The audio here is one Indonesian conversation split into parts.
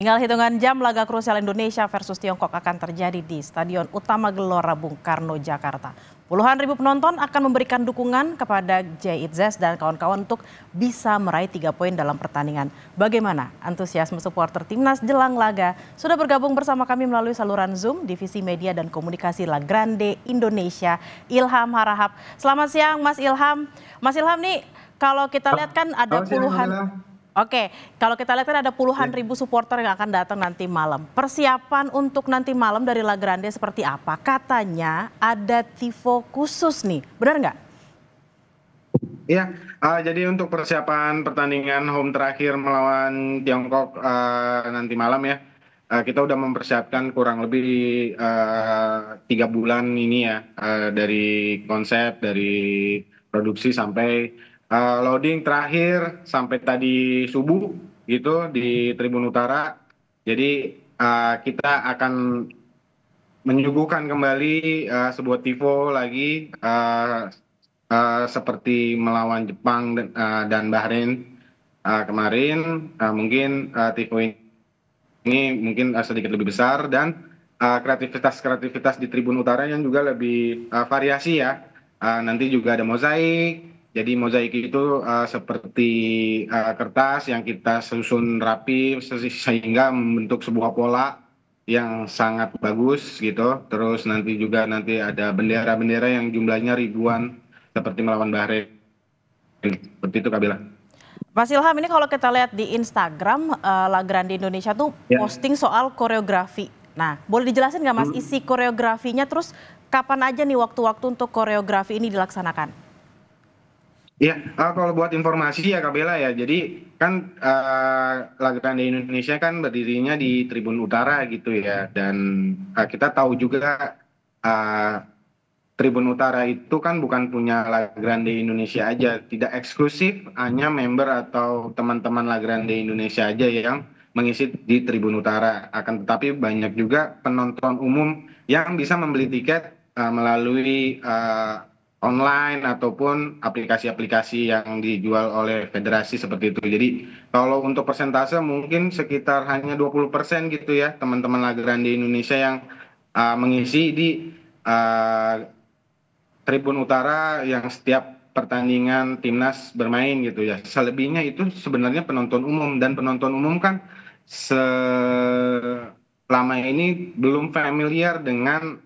Tinggal hitungan jam laga krusial Indonesia versus Tiongkok akan terjadi di Stadion Utama Gelora Bung Karno, Jakarta. Puluhan ribu penonton akan memberikan dukungan kepada Jay Itzes dan kawan-kawan untuk bisa meraih 3 poin dalam pertandingan. Bagaimana antusiasme supporter timnas jelang laga? Sudah bergabung bersama kami melalui saluran Zoom, Divisi Media dan Komunikasi La Grande Indonesia, Ilham Harahap. Selamat siang Mas Ilham. Mas Ilham nih, kalau kita lihat kan ada puluhan... Oke, kalau kita lihat kan ada puluhan ribu supporter yang akan datang nanti malam. Persiapan untuk nanti malam dari La Grande seperti apa? Katanya ada tifo khusus nih, benar nggak? Iya, jadi untuk persiapan pertandingan home terakhir melawan Tiongkok nanti malam ya, kita udah mempersiapkan kurang lebih 3 bulan ini ya, dari konsep, dari produksi sampai loading terakhir sampai tadi subuh gitu di Tribun Utara. Jadi kita akan menyuguhkan kembali sebuah tifo lagi seperti melawan Jepang dan Bahrain kemarin. Mungkin tifo ini mungkin sedikit lebih besar dan kreativitas di Tribun Utara yang juga lebih variasi ya. Nanti juga ada mozaik. Jadi mozaik itu seperti kertas yang kita susun rapi sehingga membentuk sebuah pola yang sangat bagus gitu. Terus nanti ada bendera-bendera yang jumlahnya ribuan seperti melawan Bahrain. Seperti itu, Kak Bella. Mas Ilham, ini kalau kita lihat di Instagram, La Grande Indonesia tuh posting soal koreografi. Nah, boleh dijelasin nggak Mas isi koreografinya, terus kapan aja nih waktu-waktu untuk koreografi ini dilaksanakan? Iya, kalau buat informasi ya Kak Bella ya, jadi kan La Grande Indonesia kan berdirinya di Tribun Utara gitu ya, dan kita tahu juga Tribun Utara itu kan bukan punya La Grande Indonesia aja, tidak eksklusif hanya member atau teman-teman La Grande Indonesia aja yang mengisi di Tribun Utara. Akan tetapi banyak juga penonton umum yang bisa membeli tiket melalui online ataupun aplikasi-aplikasi yang dijual oleh federasi seperti itu. Jadi kalau untuk persentase mungkin sekitar hanya 20% gitu ya teman-teman La Grande Indonesia yang mengisi di Tribun Utara yang setiap pertandingan timnas bermain gitu ya. Selebihnya itu sebenarnya penonton umum, dan penonton umum kan selama ini belum familiar dengan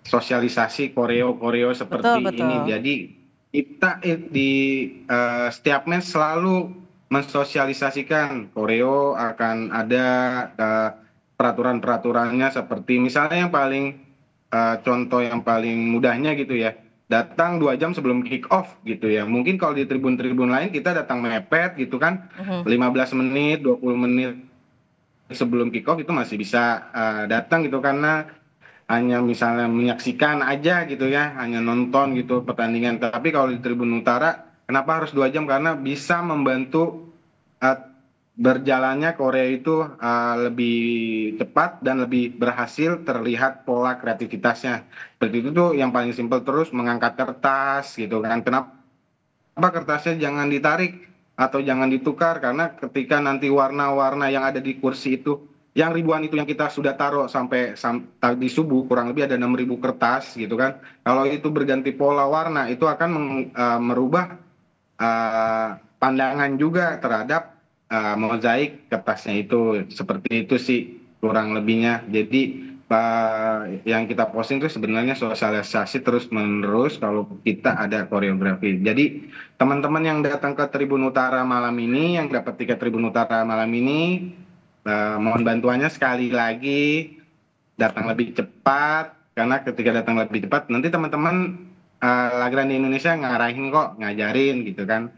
sosialisasi koreo Betul, seperti ini. betul. Jadi kita di setiap match selalu mensosialisasikan koreo, akan ada peraturan-peraturannya, seperti misalnya yang paling contoh yang paling mudahnya gitu ya, datang 2 jam sebelum kick off gitu ya. Mungkin kalau di tribun-tribun lain kita datang mepet gitu kan, 15 menit 20 menit sebelum kick off itu masih bisa datang gitu, karena hanya misalnya menyaksikan aja gitu ya, hanya nonton gitu pertandingan. Tapi kalau di Tribun Utara, kenapa harus 2 jam? Karena bisa membantu berjalannya Korea itu lebih cepat dan lebih berhasil terlihat pola kreativitasnya. Seperti itu tuh yang paling simpel. Terus mengangkat kertas gitu kan. Kenapa kertasnya jangan ditarik atau jangan ditukar? Karena ketika nanti warna-warna yang ada di kursi itu, yang ribuan itu yang kita sudah taruh sampai tadi subuh, kurang lebih ada 6.000 kertas gitu kan. Kalau itu berganti pola warna, itu akan merubah pandangan juga terhadap mozaik kertasnya itu. Seperti itu sih kurang lebihnya. Jadi yang kita posting itu sebenarnya sosialisasi terus menerus kalau kita ada koreografi. Jadi teman-teman yang datang ke Tribun Utara malam ini, yang dapat tiket Tribun Utara malam ini, mohon bantuannya sekali lagi datang lebih cepat, karena ketika datang lebih cepat nanti teman-teman La Grande Indonesia ngarahin kok, ngajarin gitu kan.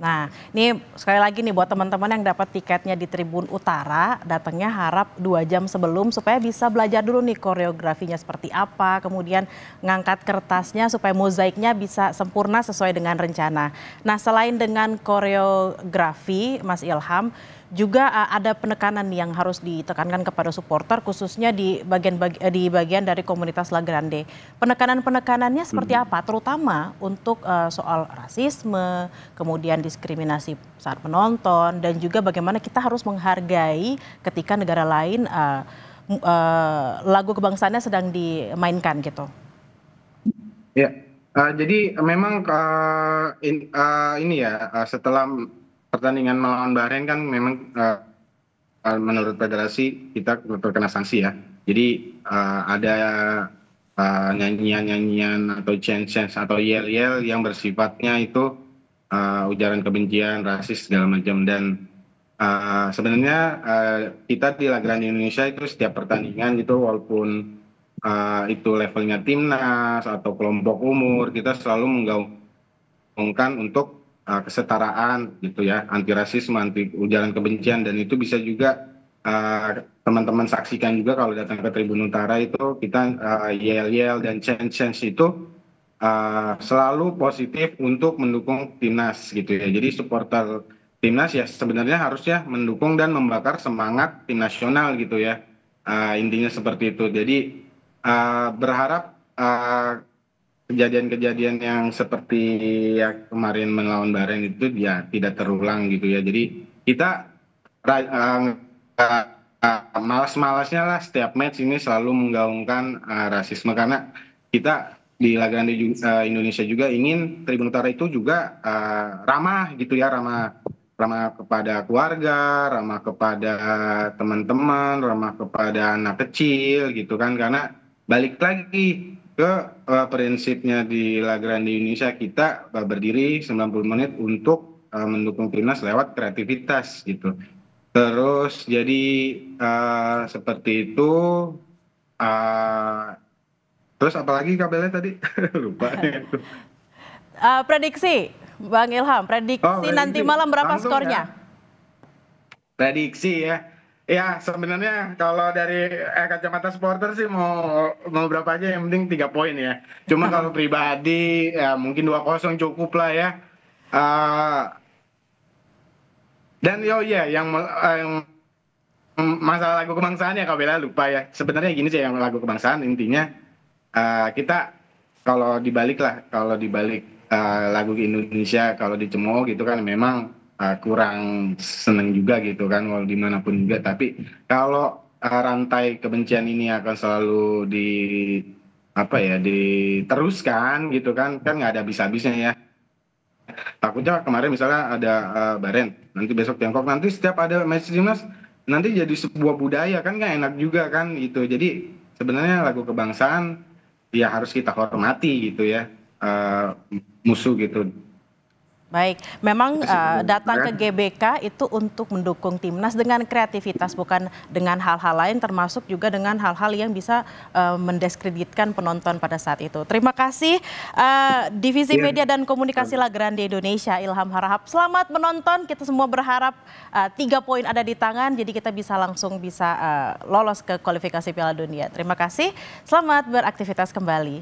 Nah, ini sekali lagi nih buat teman-teman yang dapat tiketnya di Tribun Utara, datangnya harap 2 jam sebelum supaya bisa belajar dulu nih koreografinya seperti apa, kemudian ngangkat kertasnya supaya mozaiknya bisa sempurna sesuai dengan rencana. Nah, selain dengan koreografi, Mas Ilham, juga ada penekanan yang harus ditekankan kepada supporter khususnya di bagian dari komunitas La Grande. Penekanan-penekanannya seperti apa? Terutama untuk soal rasisme, kemudian diskriminasi saat menonton, dan juga bagaimana kita harus menghargai ketika negara lain lagu kebangsaannya sedang dimainkan gitu. Ya, jadi memang ini ya, setelah pertandingan melawan Bahrain kan memang menurut federasi kita terkena sanksi ya. Jadi ada nyanyian-nyanyian atau chant-chant atau yel-yel yang bersifatnya itu ujaran kebencian, rasis segala macam. Dan sebenarnya kita di La Grande Indonesia itu setiap pertandingan itu walaupun itu levelnya timnas atau kelompok umur, kita selalu menggaungkan untuk kesetaraan gitu ya, anti rasisme, anti ujaran kebencian. Dan itu bisa juga teman-teman saksikan juga kalau datang ke Tribun Utara itu kita yel-yel dan chant-chant itu selalu positif untuk mendukung timnas gitu ya. Jadi supporter timnas ya sebenarnya harusnya mendukung dan membakar semangat tim nasional gitu ya. Intinya seperti itu. Jadi berharap kejadian-kejadian yang seperti yang kemarin melawan Bahrain itu ya tidak terulang gitu ya. Jadi kita malas-malasnya lah setiap match ini selalu menggaungkan rasisme, karena kita di La Grande Indonesia juga ingin Tribun Utara itu juga ramah gitu ya, ramah kepada keluarga, ramah kepada teman-teman, ramah kepada anak kecil gitu kan. Karena balik lagi ke prinsipnya di La Grande Indonesia, kita berdiri 90 menit untuk mendukung timnas lewat kreativitas gitu. Terus jadi seperti itu. Terus apalagi kabelnya tadi? Lupa. Prediksi, Bang Ilham, prediksi nanti malam berapa langsung skornya? Ya. Prediksi ya. Ya sebenarnya kalau dari kacamata supporter sih mau berapa aja, yang penting 3 poin ya. Cuma kalau pribadi ya mungkin 2-0 cukup lah ya. Dan yang masalah lagu kebangsaan ya Kak Bella lupa ya. Sebenarnya gini sih, yang lagu kebangsaan intinya kita kalau dibalik lagu Indonesia kalau dicemooh gitu kan memang kurang seneng juga gitu kan, walau dimanapun juga. Tapi kalau rantai kebencian ini akan selalu diteruskan gitu kan nggak ada habis-habisnya ya. Takutnya kemarin misalnya ada Bahrain, nanti besok Tiongkok, nanti setiap ada match timnas nanti jadi sebuah budaya kan nggak enak juga kan gitu. Jadi sebenarnya lagu kebangsaan ya harus kita hormati gitu ya, musuh gitu. Baik, memang datang ke GBK itu untuk mendukung timnas dengan kreativitas, bukan dengan hal-hal lain, termasuk juga dengan hal-hal yang bisa mendiskreditkan penonton pada saat itu. Terima kasih Divisi Media dan Komunikasi La Grande Indonesia, Ilham Harahap. Selamat menonton, kita semua berharap 3 poin ada di tangan, jadi kita langsung bisa lolos ke kualifikasi Piala Dunia. Terima kasih, selamat beraktivitas kembali.